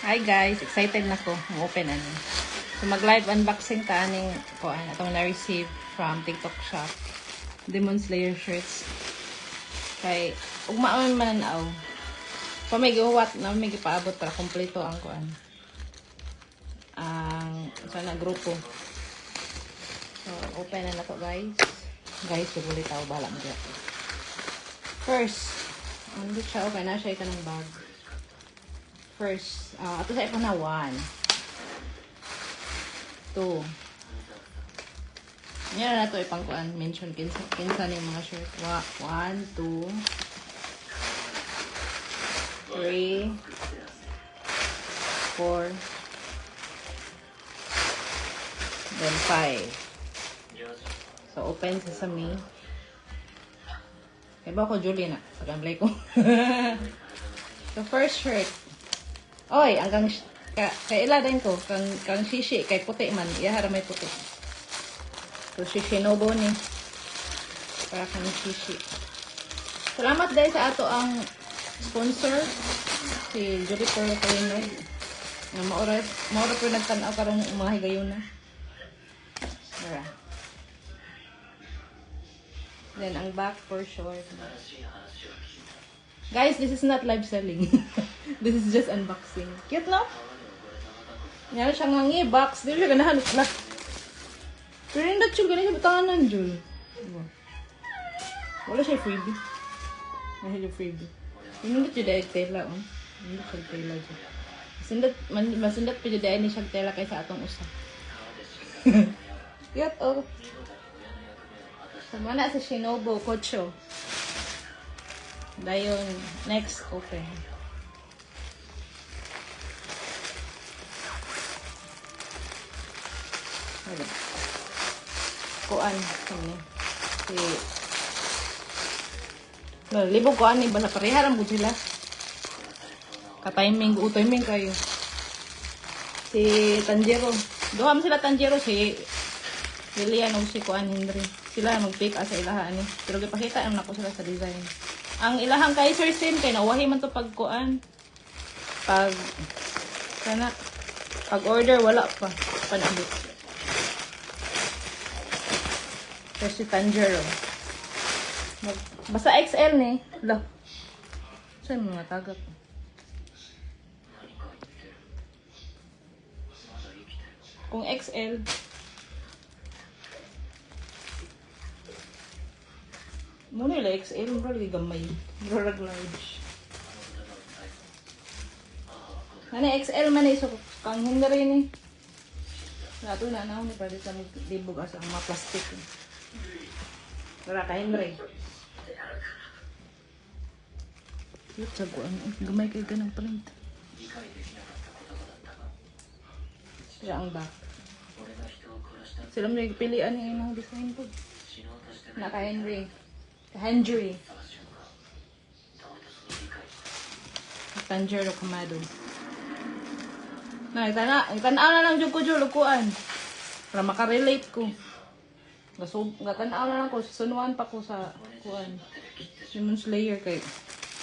Hi guys, excited na ko. Open ano. So mag-live unboxing ta aning ko atong na-receive from TikTok shop. Demon Slayer shirts. Kay ugmaon man aw. Pa may gihuwat na may gipaabot para kompleto ang kuan. Ang sana grupo. So open na to guys. Guys, sugulit tao bala mo dito. First, ano siya okay na siya kanang bag. First, ato sa ipo na 1, 2. Yan na ito ipangkuan. Mention kinsa ni mga shirt. 1, 2, 3, 4, then 5. So, open sesame. Kaya ba ako Julie na? Pag-amblay ko. So, first shirt. Oy, hanggang kaila din ko kang shishi kay puti man, iya may puti. So Shinobu ni para kang shishi. Salamat dahil sa ato ang sponsor si Jupiter Kalinog. Nga maora po nagtanaw karong mga higayon na. Tara. Then ang back for short. Guys, this is not live selling. This is just unboxing. Cute, no? Yan siya nga box. Di siya ganahan. Pero hindi siya ganahan siya batanganan, Jul. Wala siya freebie. Wala siya freebie. Hindi siya dahil tela, oh. Hindi siya tela dyan. Masindat pa siya dahil ni siya tela kaysa atong usa. Cute, oh. Sama na sa Shinobu, Kocho. Dayon, next, open. Wala. Kuan, kami. Libog kuan ni bala pareharan mo sila. Ka-timing, timing kayo. Si Tanjiro. Doon sila Tanjiro, si Lilian o si Kuan Henry. Sila mag-pick sa ilahan ni. Pero gipakita naman ako sila sa design. Ang ilahang kay Sir Sim kay nawahi man to pagkuan. Pag order wala pa panabot. Kasi Tanjiro. Basta XL ni. Lah. Saan mga tagap? Kung XL muna nila XL, mura lagi gamay. Mura large. Ano XL man so kang Henry ni. Nato na ni pwede sa libog asa mga plastic. Mura ka Henry. Yut sa kuan, gamay kay ganang print. Kaya ang back. Sila mo nagpilian ni inang design po. Na ka Henry. Henry. Tanjiro Kamado. Tanaw na lang jud ko jud lukuan. Para makarelate ko. Gatanaw na lang ko sunuan pa ko sa kuan. Demon Slayer kay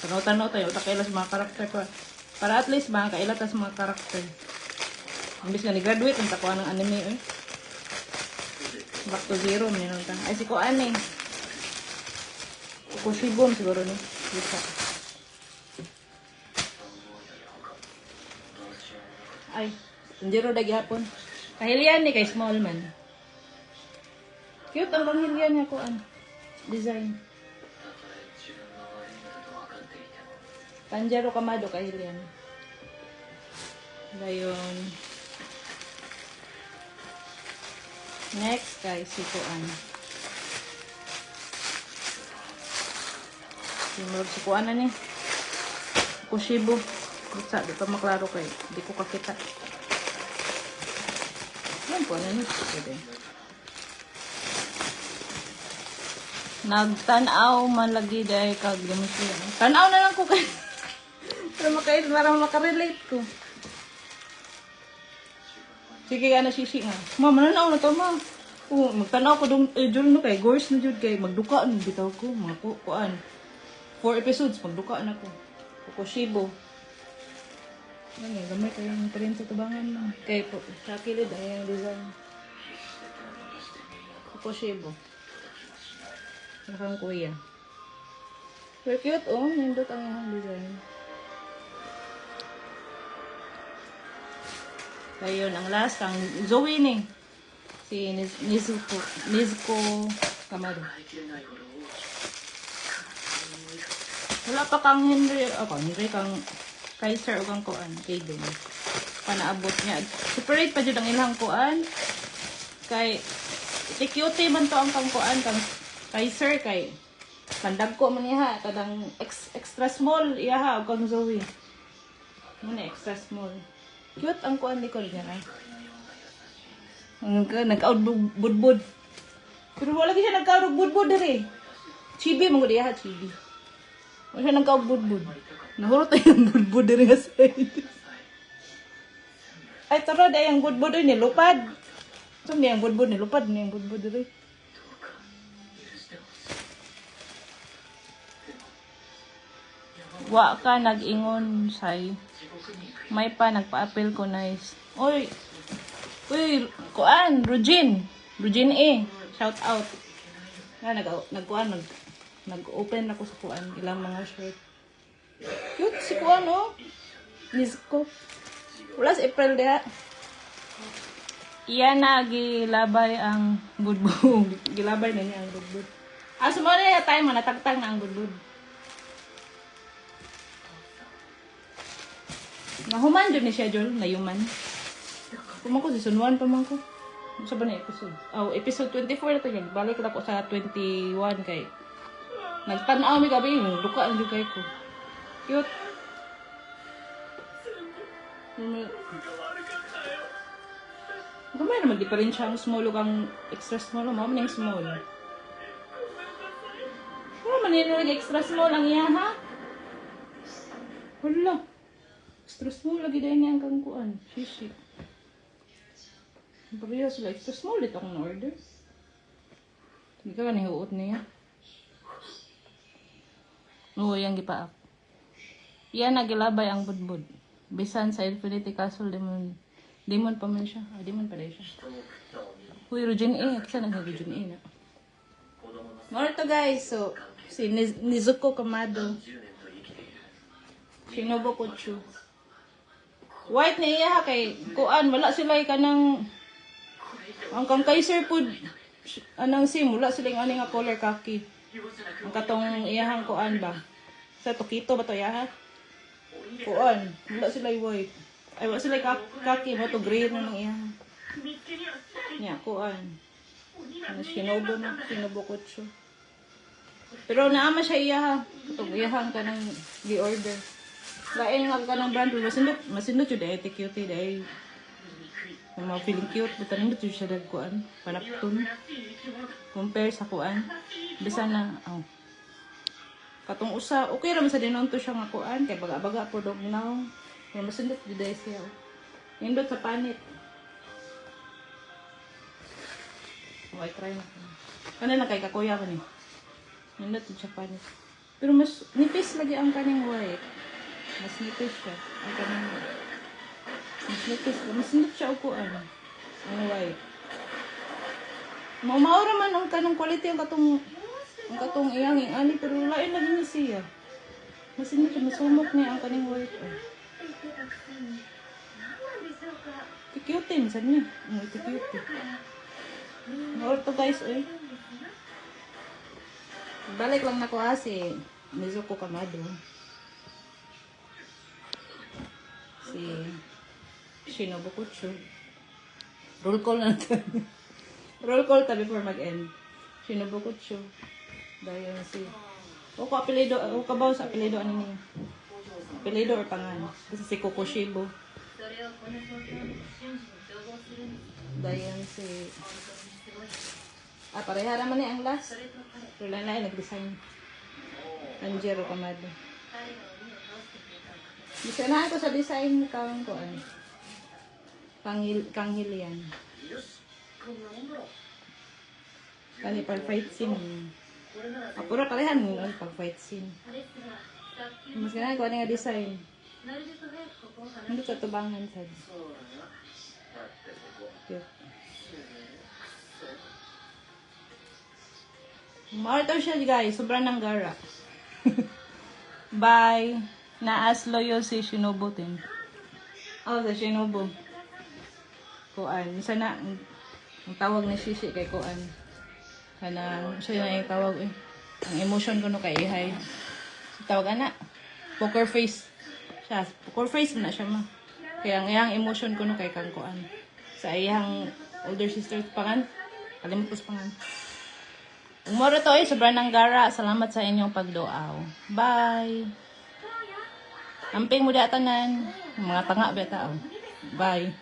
tanaw tayo takailas mga karakter ko. Para at least makakailat sa mga karakter. Imbis nga ni-graduate ang takuan ng anime eh. Back to zero minunta. Ay si Kuan eh. Kushibom siguro ni. Bisa. Ay, Tanjiro dagi hapon. Kahilian ni kay small man. Cute ang panghilian niya ko an. Design. Tanjiro Kamado kahilian. Dayon. Next guys, si Kuan. Simulog si Kuan na ni. Kushibo. Bisa, di pa maklaro kay. Di ko kakita. Yan po, ano ni? Pwede. Nagtanaw man lagi dahil kagdamas yan. Tanaw na lang ko kay. Para makarelate ko. Sige ka na sisi nga. Ma, mananaw na to ma. Magtanaw ko dong, Jul no kay. Gores na Jul kay. Magdukaan. Bitaw ko. Mga kuan. 4 episodes. Magdukaan ako. Kushibo. Ano, gamay kayong print sa tubangan mo. Kaya po, sa kilid ay yung design. Kukushibo. Nakang kuya. Pero cute oh, nindot ang yung design. Kaya yun, ang last, ang Zoe ni. Si Nizuko Kamado. Wala pa kang Henry kang Kaiser o kang kuan, Kaden. Panaabot niya. Separate pa dyan ang ilang kuan. Kay, cute man to ang kang kuan, kang Kaiser, kay pandag ko man niya, kadang extra small, iyaha, o kang Zoe. Muna, extra small. Cute ang kuan ni Col niya, ay. Nag-out budbud. Pero wala siya nag-out budbud dere. Chibi mo diya ha, chibi. Wala siya nag-out budbud. Nahurot ay yung budbud dere nga side. Ay taro day ang budbud ni lupad. So ni ang budbud ni lupad ni ang budbud dere. Wa ka nag-ingon say. May pa nagpa-appeal ko nice. Oy, kuan, Rugin A, shout out. Nag-open ako sa kuan, ilang mga shirt. Cute si kuan, oh. Nizuko. Wala sa April diha. Iyan na, gilabay ang budbud. Gilabay na niya ang budbud. Sumali na tayo, manatagtag na ang budbud. Nahuman dyan ni siya, Jol, nayuman. Kumang ko, season 1 pa man ko. Sa ba na episode? Episode 24 na ito yun. Balik na ko sa 21 kay. Nagtanaw mi gabi yung luka ang jugay ko. Cute. Gamay naman, di pa rin siya ang small o kang extra small. Mama na yung small. Wala man yun extra small ang iya, ha? Wala. Extra small lagi dahil niya ang kangkuan. Shishi. Pagkaya sila extra small dito akong na-order. Hindi ka nihuot niya. Oo, yung gipaak. Yan nagilabay ang budbud. Bisan sa Infinity Castle, demon pa man siya. Demon pala siya. Uy, Rugin A. Saan ang Rugin A na? More to guys. So, si Nizuko Kamado. Shinobu Kutsu. White na iya ha kay kuan. Wala sila kanang ang kang Kaiser food anang sim. Wala sila yung nga color kaki. Ang katong iyahang kuan ba? Sa Tokito ba to iya ha? Kuan. Wala sila yung white. Ay, wala sila kaki. Ba to green na ng iyahang. Nya, kuan. Ano, Shinobu Kutsu. Pero naama siya iya ha. Katong iyahang ka ng gi-order. Lain nga ka ng brand, masindot yun dahil cute dahil mga feeling cute, buta nindot yun siya nagkuan, panaptun, compare sa kuan, bisa na, katong usa, okay raman sa dinonto siya nga kuan, kay baga-baga po dog now, kaya masindot yun dahil siya, nindot sa panit. Okay, try na. Kanina kay kakuya ko ni, nindot yun sa panit. Pero mas nipis lagi ang kanyang white. Mas nipis siya. Ang kanang mas nipis siya. Mas nipis siya ukuan. Ang white. Maura man ang kanang quality ang katong iyang ani pero lain lagi ni siya. Mas nipis siya. Masumok niya ang kaning white. Tikiyutin sa niya. Tikiyutin. Maura to guys eh. Balik lang na ko si Nizuko Kamado. Si Shinobu Kutsu. Roll call na natin. Roll call ta before mag-end. Shinobu Kutsu. Dahil si... O apelido, o kabaw sa apelido ano niya. Apelido or pangan. Kasi si Kokushibo. Dahil si... pareha naman niya ang last. Pero lang nag-design. Anjiro Kamado. Bisa na ako sa design kang kuan. Kanghilian. Kani pag fight scene. Pura parehan mo pag fight scene. Mas ganun ko nga design. Hindi sa tubangan sa. Maarto siya guys, sobrang nang gara. Bye. Naas loyo si Shinobu din. Oh, sa Shinobu. Kuan, sana ang tawag ni Shishi kay Kuan. Kana siya na yung tawag eh. Ang emotion ko no kay Ihay. Tawag ana. Poker face. Siya, poker face na siya ma. Kaya ang iyang emotion ko no kay kang Kuan. Sa iyang older sister pangan. Kalimut ko sa pangan. Umoro to eh, sobrang nang gara. Salamat sa inyong pagdoaw. Bye. Amping mo datanan. Mga tanga beta. Bye.